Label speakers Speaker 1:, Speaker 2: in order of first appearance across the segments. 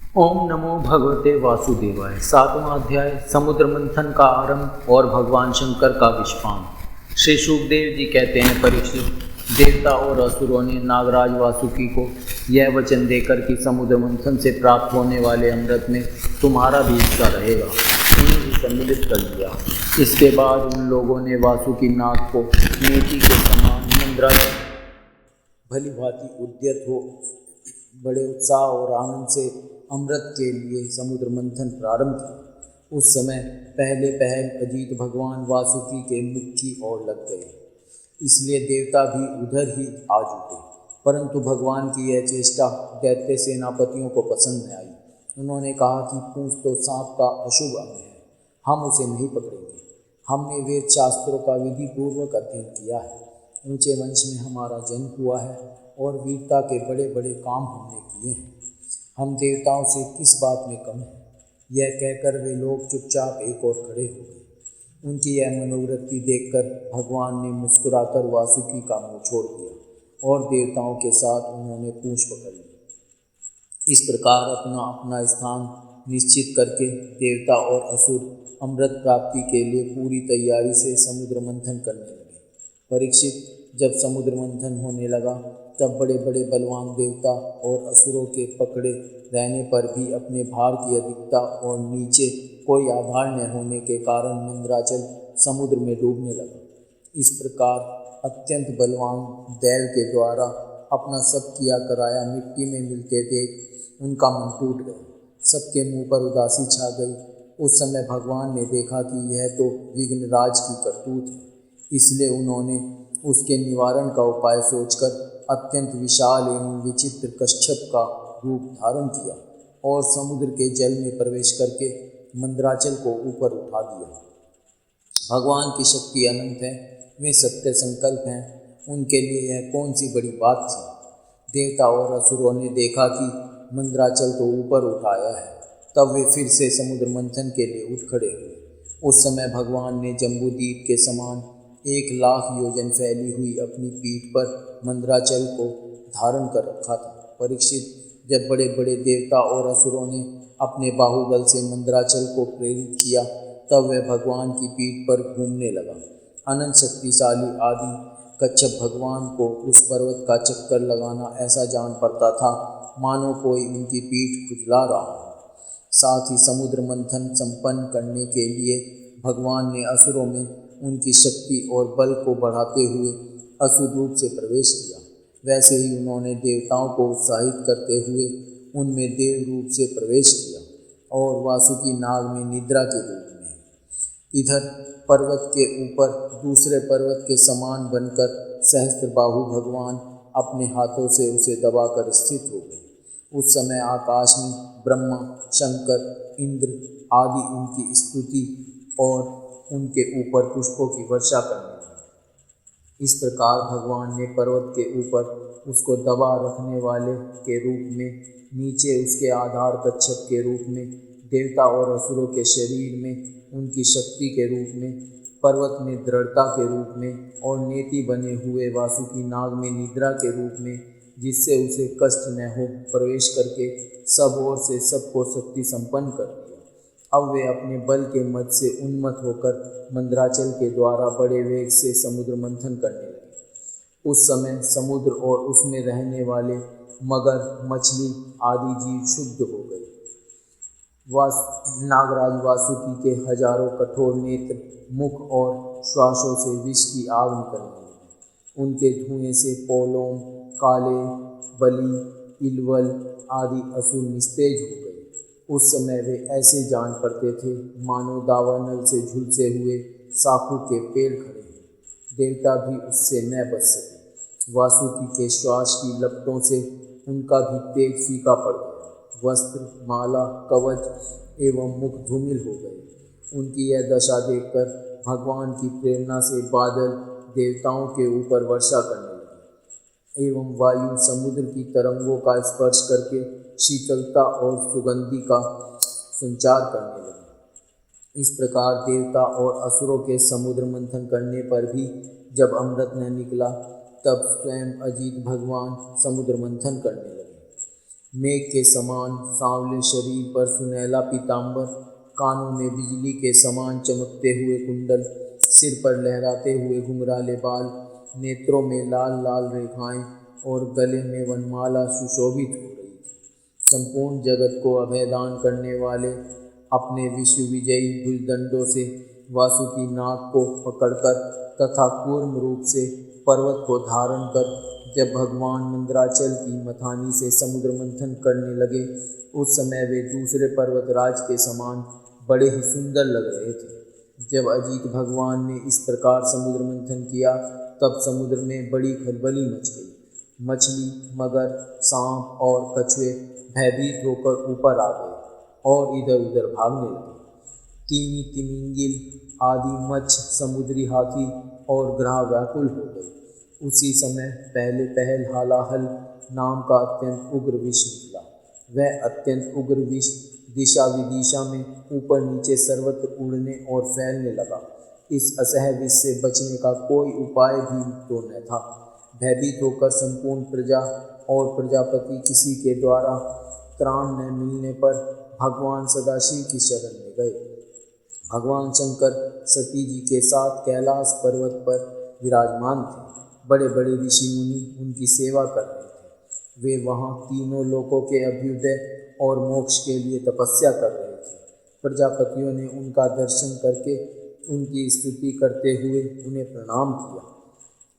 Speaker 1: ओम नमो भगवते वासुदेवाय। सातवां अध्याय समुद्र मंथन का आरंभ और भगवान शंकर का विषपान। श्री सुखदेव जी कहते हैं, परीक्षित, देवता और असुरों ने नागराज वासुकी को यह वचन देकर कि समुद्र मंथन से प्राप्त होने वाले अमृत में तुम्हारा भी हिस्सा रहेगा, उन्हें भी सम्मिलित कर दिया। इसके बाद उन लोगों ने वासुकी नाग को नेति के समान मंद्राचल भली भांति उद्यत हो बड़े उत्साह और आनंद से अमृत के लिए समुद्र मंथन प्रारंभ किया। उस समय पहले पहल अजीत भगवान वासुकी के मुख की ओर लग गए, इसलिए देवता भी उधर ही आ जुटे। परंतु भगवान की यह चेष्टा दैत्य सेनापतियों को पसंद न आई। उन्होंने कहा कि पूंछ तो सांप का अशुभ अंग है, हम उसे नहीं पकड़ेंगे। हमने वेद शास्त्रों का विधि पूर्वक अध्ययन किया है, ऊंचे वंश में हमारा जन्म हुआ है और वीरता के बड़े बड़े काम हमने किए हैं। हम देवताओं से किस बात में कम है? यह कहकर वे लोग चुपचाप एक और खड़े हो गए। उनकी यह मनोवृत्ति देखकर भगवान ने मुस्कुराकर वासुकी का मुंह छोड़ दिया और देवताओं के साथ उन्होंने पूंछ पकड़ ली। इस प्रकार अपना अपना स्थान निश्चित करके देवता और असुर अमृत प्राप्ति के लिए पूरी तैयारी से समुद्र मंथन करने लगे। परीक्षित, जब समुद्र मंथन होने लगा तब बड़े बड़े बलवान देवता और असुरों के पकड़े रहने पर भी अपने भार की अधिकता और नीचे कोई आधार न होने के कारण मंद्राचल समुद्र में डूबने लगा। इस प्रकार अत्यंत बलवान दैव के द्वारा अपना सब किया कराया मिट्टी में मिलते देख उनका मन टूट गया। सबके मुंह पर उदासी छा गई। उस समय भगवान ने देखा कि यह तो विघ्नराज की करतूत है, इसलिए उन्होंने उसके निवारण का उपाय सोचकर अत्यंत विशाल एवं विचित्र कच्छप का रूप धारण किया और समुद्र के जल में प्रवेश करके मंद्राचल को ऊपर उठा दिया। भगवान की शक्ति अनंत है, वे सत्य संकल्प हैं, उनके लिए यह कौन सी बड़ी बात थी। देवता और असुरों ने देखा कि मंद्राचल तो ऊपर उठाया है, तब वे फिर से समुद्र मंथन के लिए उठ खड़े हुए। उस समय भगवान ने जम्बूद्वीप के समान 1,00,000 योजन फैली हुई अपनी पीठ पर मंद्राचल को धारण कर रखा था। परीक्षित, जब बड़े बड़े देवता और असुरों ने अपने बाहुबल से मंद्राचल को प्रेरित किया तब वह भगवान की पीठ पर घूमने लगा। अनंत शक्तिशाली आदि कच्छप भगवान को उस पर्वत का चक्कर लगाना ऐसा जान पड़ता था मानो कोई उनकी पीठ खुजला रहा हो। साथ ही समुद्र मंथन संपन्न करने के लिए भगवान ने असुरों में उनकी शक्ति और बल को बढ़ाते हुए असुर रूप से प्रवेश किया। वैसे ही उन्होंने देवताओं को उत्साहित करते हुए उनमें देव रूप से प्रवेश किया और वासुकी नाग में निद्रा के रूप में। इधर पर्वत के ऊपर दूसरे पर्वत के समान बनकर सहस्त्रबाहु भगवान अपने हाथों से उसे दबाकर स्थित हो गए। उस समय आकाश में ब्रह्मा, शंकर, इंद्र आदि उनकी स्तुति और उनके ऊपर पुष्पों की वर्षा करने लगे। इस प्रकार भगवान ने पर्वत के ऊपर उसको दबा रखने वाले के रूप में, नीचे उसके आधार कच्छप के रूप में, देवता और असुरों के शरीर में उनकी शक्ति के रूप में, पर्वत में दृढ़ता के रूप में और नेति बने हुए वासुकी नाग में निद्रा के रूप में, जिससे उसे कष्ट न हो, प्रवेश करके सब ओर से सबको शक्ति संपन्न कर दिया। अब वे अपने बल के मद से उन्मत्त होकर मंद्राचल के द्वारा बड़े वेग से समुद्र मंथन करने लगे। उस समय समुद्र और उसमें रहने वाले मगर, मछली आदि जीव शुद्ध हो गए। नागराज वासुकी के हजारों कठोर नेत्र, मुख और श्वासों से विष की आग निकलने लगी। उनके धुएं से पोलोम, काले, बलि, इलवल आदि असुर निस्तेज हो गए। उस समय वे ऐसे जान पड़ते थे मानो दावानल से झुलसे हुए साखू के पेड़ खड़े हैं। देवता भी उससे न बच सके। वासुकी के श्वास की लपटों से उनका भी तेज फीका पड़ गया। वस्त्र, माला, कवच एवं मुख धूमिल हो गए। उनकी यह दशा देखकर भगवान की प्रेरणा से बादल देवताओं के ऊपर वर्षा करने लगे एवं वायु समुद्र की तरंगों का स्पर्श करके शीतलता और सुगंधि का संचार करने लगे। इस प्रकार देवता और असुरों के समुद्र मंथन करने पर भी जब अमृत न निकला तब स्वयं अजीत भगवान समुद्र मंथन करने लगे। मेघ के समान सांवले शरीर पर सुनहला पीताम्बर, कानों में बिजली के समान चमकते हुए कुंडल, सिर पर लहराते हुए घुंघराले बाल, नेत्रों में लाल लाल रेखाएं और गले में वनमाला सुशोभित हो रही थी। संपूर्ण जगत को अभयदान करने वाले अपने विश्व विजयी भुजदंडों से वासुकी नाग को पकड़कर तथा कूर्म रूप से पर्वत को धारण कर जब भगवान मंदराचल की मथानी से समुद्र मंथन करने लगे, उस समय वे दूसरे पर्वतराज के समान बड़े ही सुंदर लग रहे थे। जब अजीत भगवान ने इस प्रकार समुद्र मंथन किया, तब समुद्र में बड़ी खलबली मच गई। मछली, मगर, सांप और कछुए भयभीत होकर ऊपर आ गए और इधर उधर भागने लगे। तिमी, तिमिंगिल आदि मत्स्य, समुद्री हाथी और ग्रह व्याकुल हो गए। उसी समय पहले पहल हालाहल नाम का अत्यंत उग्र विष निकला। वह अत्यंत उग्र विष दिशा विदिशा में ऊपर नीचे सर्वत्र उड़ने और फैलने लगा। इस असह्य विष से बचने का कोई उपाय भी तो न था। भयभीत होकर संपूर्ण प्रजा और प्रजापति किसी के द्वारा त्राण न मिलने पर भगवान सदाशिव की शरण में गए। भगवान शंकर सती जी के साथ कैलाश पर्वत पर विराजमान थे। बड़े बड़े ऋषि मुनि उनकी सेवा कर रहे थे। वे वहाँ तीनों लोकों के अभ्युदय और मोक्ष के लिए तपस्या कर रहे थे। प्रजापतियों ने उनका दर्शन करके उनकी स्तुति करते हुए उन्हें प्रणाम किया।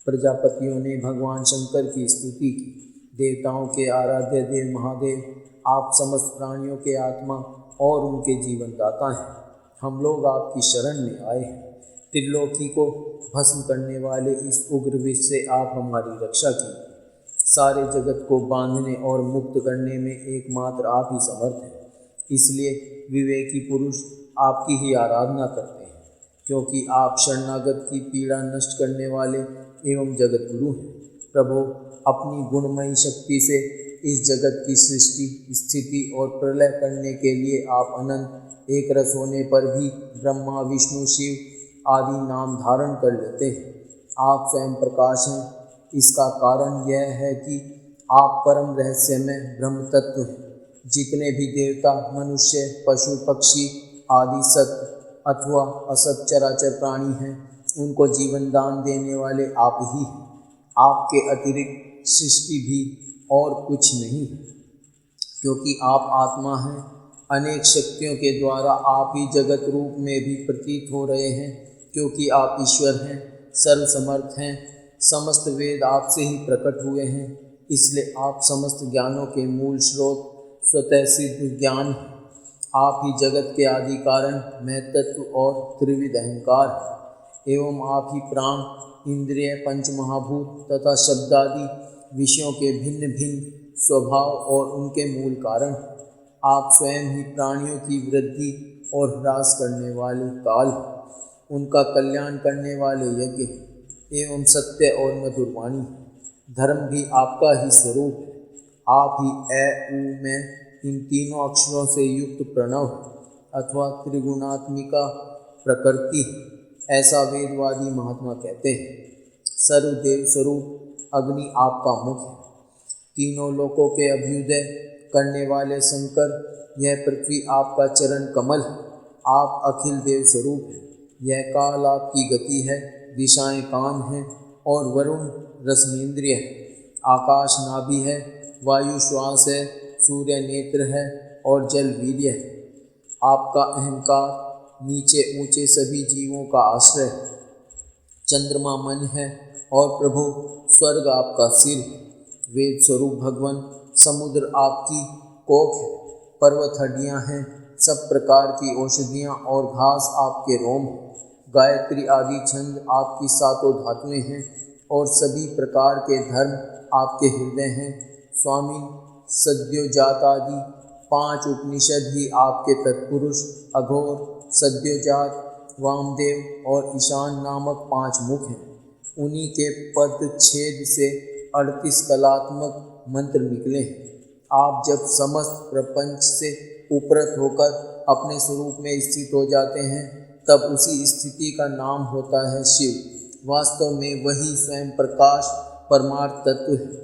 Speaker 1: प्रजापतियों ने भगवान शंकर की स्तुति की। देवताओं के आराध्य देव महादेव, आप समस्त प्राणियों के आत्मा और उनके जीवन दाता हैं। हम लोग आपकी शरण में आए हैं। त्रिलोकी को भस्म करने वाले इस उग्र विष से आप हमारी रक्षा कीजिए। सारे जगत को बांधने और मुक्त करने में एकमात्र आप ही समर्थ हैं। इसलिए विवेकी पुरुष आपकी ही आराधना करते हैं, क्योंकि आप शरणागत की पीड़ा नष्ट करने वाले एवं जगत गुरु हैं। प्रभु, अपनी गुणमयी शक्ति से इस जगत की सृष्टि, स्थिति और प्रलय करने के लिए आप अनंत एक रस होने पर भी ब्रह्मा, विष्णु, शिव आदि नाम धारण कर लेते हैं। आप स्वयं प्रकाश हैं। इसका कारण यह है कि आप परम रहस्यमय ब्रह्म तत्व हैं। जितने भी देवता, मनुष्य, पशु, पक्षी आदि सत अथवा असत चराचर प्राणी हैं, उनको जीवन दान देने वाले आप ही हैं। आपके अतिरिक्त सृष्टि भी और कुछ नहीं है, क्योंकि आप आत्मा हैं। अनेक शक्तियों के द्वारा आप ही जगत रूप में भी प्रतीत हो रहे हैं, क्योंकि आप ईश्वर हैं, सर्वसमर्थ हैं। समस्त वेद आपसे ही प्रकट हुए हैं। इसलिए आप समस्त ज्ञानों के मूल स्रोत, स्वतः सिद्ध ज्ञान हैं। आप ही जगत के आदि कारण, महतत्व और त्रिविध अहंकार हैं। एवं आप ही प्राण, इंद्रिय, पंच महाभूत तथा शब्दादि विषयों के भिन्न भिन्न स्वभाव और उनके मूल कारण हैं। आप स्वयं ही प्राणियों की वृद्धि और ह्रास करने वाले काल हैं। उनका कल्याण करने वाले यज्ञ एवं सत्य और मधुर वाणी। धर्म भी आपका ही स्वरूप है। आप ही ए उ में इन तीनों अक्षरों से युक्त प्रणव अथवा त्रिगुणात्मिका प्रकृति है, ऐसा वेदवादी महात्मा कहते हैं। सर्वदेव स्वरूप अग्नि आपका मुख है। तीनों लोकों के अभ्युदय करने वाले शंकर, यह पृथ्वी आपका चरण कमल है। आप अखिल देव स्वरूप हैं। यह काल आपकी गति है, दिशाएं कान हैं और वरुण रसनेन्द्रिय है। आकाश नाभि है, वायु श्वास है, सूर्य नेत्र है और जल वीर्य है। आपका अहंकार नीचे ऊंचे सभी जीवों का आश्रय है। चंद्रमा मन है और प्रभु स्वर्ग आपका सिर है। वेद स्वरूप भगवान, समुद्र आपकी कोख है, पर्वत हड्डियाँ हैं, सब प्रकार की औषधियाँ और घास आपके रोम हैं। गायत्री आदि छंद आपकी सातों धातुएं हैं और सभी प्रकार के धर्म आपके हृदय हैं। स्वामी सद्योजात आदि 5 उपनिषद ही आपके तत्पुरुष, अघोर, सद्योजात, वामदेव और ईशान नामक 5 मुख हैं। उन्हीं के पद छेद से 38 कलात्मक मंत्र निकले हैं। आप जब समस्त प्रपंच से उपरत होकर अपने स्वरूप में स्थित हो जाते हैं, तब उसी स्थिति का नाम होता है शिव। वास्तव में वही स्वयं प्रकाश परमार्थ तत्व है।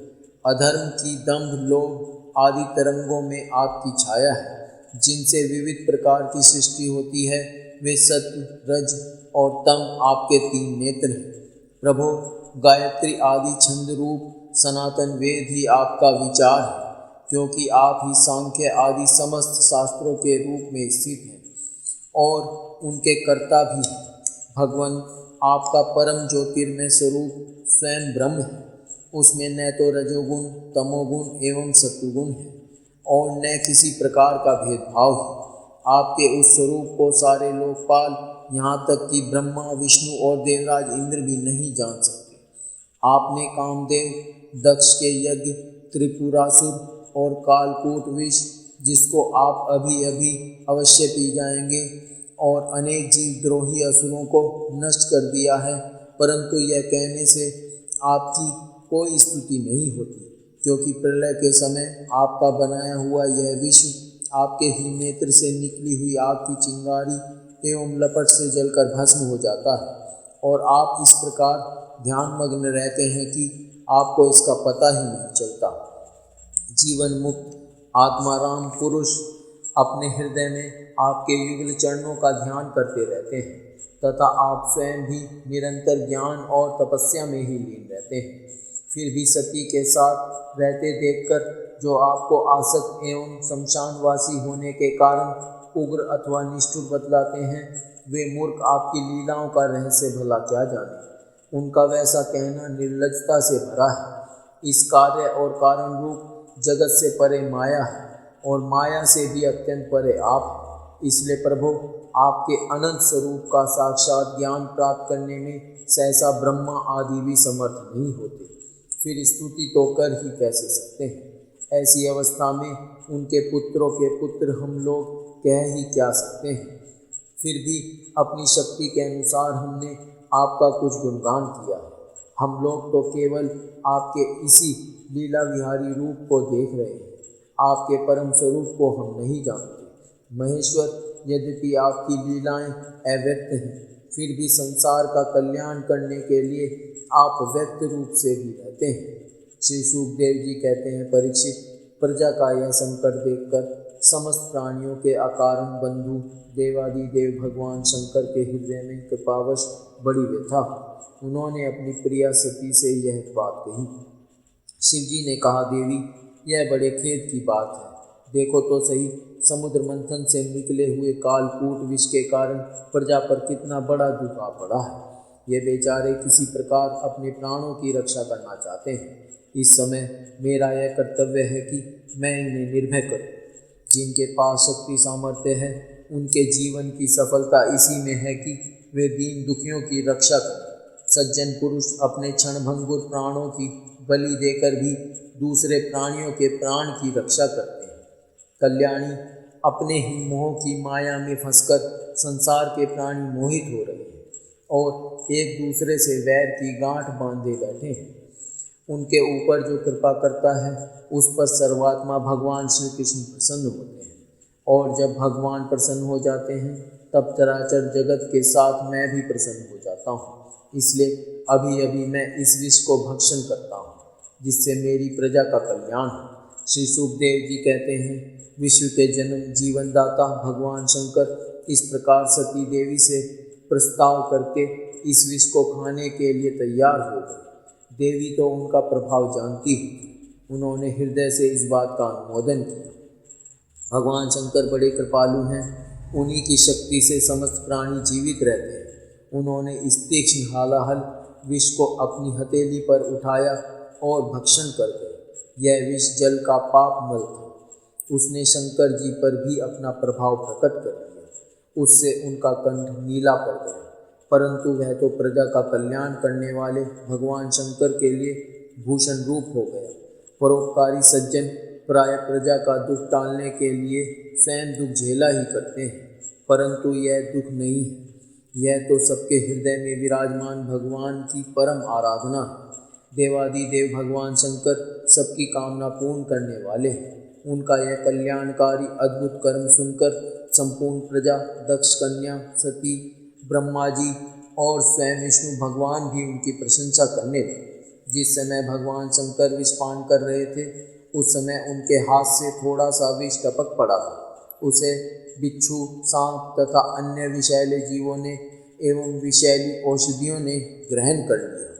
Speaker 1: अधर्म की दंभ, लोभ
Speaker 2: आदि तरंगों में आपकी छाया है, जिनसे विविध प्रकार की सृष्टि होती है। वे सत्व, रज और तम आपके 3 नेत्र हैं। प्रभो, गायत्री आदि छंद रूप सनातन वेद ही आपका विचार है, क्योंकि आप ही सांख्य आदि समस्त शास्त्रों के रूप में स्थित हैं और उनके कर्ता भी हैं। भगवान, आपका परम ज्योतिर्मय स्वरूप स्वयं ब्रह्म है। उसमें न तो रजोगुण, तमोगुण एवं सत्वगुण है और न किसी प्रकार का भेदभाव है। आपके उस स्वरूप को सारे लोकपाल, यहाँ तक कि ब्रह्मा, विष्णु और देवराज इंद्र भी नहीं जान सकते। आपने कामदेव, दक्ष के यज्ञ, त्रिपुरासुर और कालकूट विष, जिसको आप अभी अभी अवश्य पी जाएंगे, और अनेक जीवद्रोही असुरों को नष्ट कर दिया है। परंतु यह कहने से आपकी कोई स्तुति नहीं होती, क्योंकि प्रलय के समय आपका बनाया हुआ यह विश्व आपके ही नेत्र से निकली हुई आपकी चिंगारी एवं लपट से जलकर भस्म हो जाता है, और आप इस प्रकार ध्यानमग्न रहते हैं कि आपको इसका पता ही नहीं चलता। जीवन मुक्त आत्माराम पुरुष अपने हृदय में आपके युगल चरणों का ध्यान करते रहते हैं तथा आप स्वयं भी निरंतर ज्ञान और तपस्या में ही लीन रहते हैं। फिर भी सती के साथ रहते देखकर जो आपको आसक्त एवं शमशानवासी होने के कारण उग्र अथवा निष्ठुर बतलाते हैं, वे मूर्ख आपकी लीलाओं का रहस्य भला क्या जाने। उनका वैसा कहना निर्लज्जता से भरा है। इस कार्य और कारण रूप जगत से परे माया है और माया से भी अत्यंत परे आप हैं। इसलिए प्रभु, आपके अनंत स्वरूप का साक्षात ज्ञान प्राप्त करने में सहसा ब्रह्मा आदि भी समर्थ नहीं होते। फिर स्तुति तो कर ही कैसे सकते हैं। ऐसी अवस्था में उनके पुत्रों के पुत्र हम लोग कह ही क्या सकते हैं। फिर भी अपनी शक्ति के अनुसार हमने आपका कुछ गुणगान किया है। हम लोग तो केवल आपके इसी लीला विहारी रूप को देख रहे हैं, आपके परम स्वरूप को हम नहीं जानते। महेश्वर, यद्यपि आपकी लीलाएं अव्यक्त हैं, फिर भी संसार का कल्याण करने के लिए आप व्यक्त रूप से भी रहते हैं। श्री सुखदेव जी कहते हैं, परीक्षित, प्रजा का यह संकट देखकर समस्त प्राणियों के अकारण बंधु देवादिदेव भगवान शंकर के हृदय में कृपावश बड़ी व्यथा। उन्होंने अपनी प्रिया सती से यह बात कही। शिवजी ने कहा, देवी, यह बड़े खेद की बात है। देखो तो सही, समुद्र मंथन से निकले हुए कालकूट विष के कारण प्रजा पर कितना बड़ा दुख आ पड़ा है। ये बेचारे किसी प्रकार अपने प्राणों की रक्षा करना चाहते हैं। इस समय मेरा यह कर्तव्य है कि मैं इन्हें निर्भय करूं। जिनके पास शक्ति सामर्थ्य है, उनके जीवन की सफलता इसी में है कि वे दीन दुखियों की रक्षा करें। सज्जन पुरुष अपने क्षणभंगुर प्राणों की बलि देकर भी दूसरे प्राणियों के प्राण की रक्षा करते हैं। कल्याणी, अपने ही मोह की माया में फंसकर संसार के प्राणी मोहित हो रहे हैं और एक दूसरे से वैर की गांठ बांधे बैठे हैं। उनके ऊपर जो कृपा करता है, उस पर सर्वात्मा भगवान श्री कृष्ण प्रसन्न होते हैं, और जब भगवान प्रसन्न हो जाते हैं, तब चराचर जगत के साथ मैं भी प्रसन्न हो जाता हूँ। इसलिए अभी अभी मैं इस विष को भक्षण करता हूँ, जिससे मेरी प्रजा का कल्याण हो। श्री सुखदेव जी कहते हैं, विश्व के जन्म जीवनदाता भगवान शंकर इस प्रकार सती देवी से प्रस्ताव करके इस विष को खाने के लिए तैयार हो गए। देवी तो उनका प्रभाव जानती थी। उन्होंने हृदय से इस बात का अनुमोदन किया। भगवान शंकर बड़े कृपालु हैं। उन्हीं की शक्ति से समस्त प्राणी जीवित रहते हैं। उन्होंने इस तीक्ष्ण हालाहल विष को अपनी हथेली पर उठाया और भक्षण कर गए। यह विष जल का पाप मल था। उसने शंकर जी पर भी अपना प्रभाव प्रकट कर दिया। उससे उनका कंठ नीला पड़ गया, परंतु वह तो प्रजा का कल्याण करने वाले भगवान शंकर के लिए भूषण रूप हो गया। परोपकारी सज्जन प्राय प्रजा का दुख टालने के लिए स्वयं दुख झेला ही करते हैं, परंतु यह दुख नहीं है। यह तो सबके हृदय में विराजमान भगवान की परम आराधना है। देवादिदेव भगवान शंकर सबकी कामना पूर्ण करने वाले हैं। उनका यह कल्याणकारी अद्भुत कर्म सुनकर संपूर्ण प्रजा, दक्ष कन्या, सती, ब्रह्मा जी और स्वयं विष्णु भगवान भी उनकी प्रशंसा करने लगे। जिस समय भगवान शंकर विषपान कर रहे थे, उस समय उनके हाथ से थोड़ा सा विष टपक पड़ा था। उसे बिच्छू, सांप तथा अन्य विषैले जीवों ने एवं विषैली औषधियों ने ग्रहण कर लिया।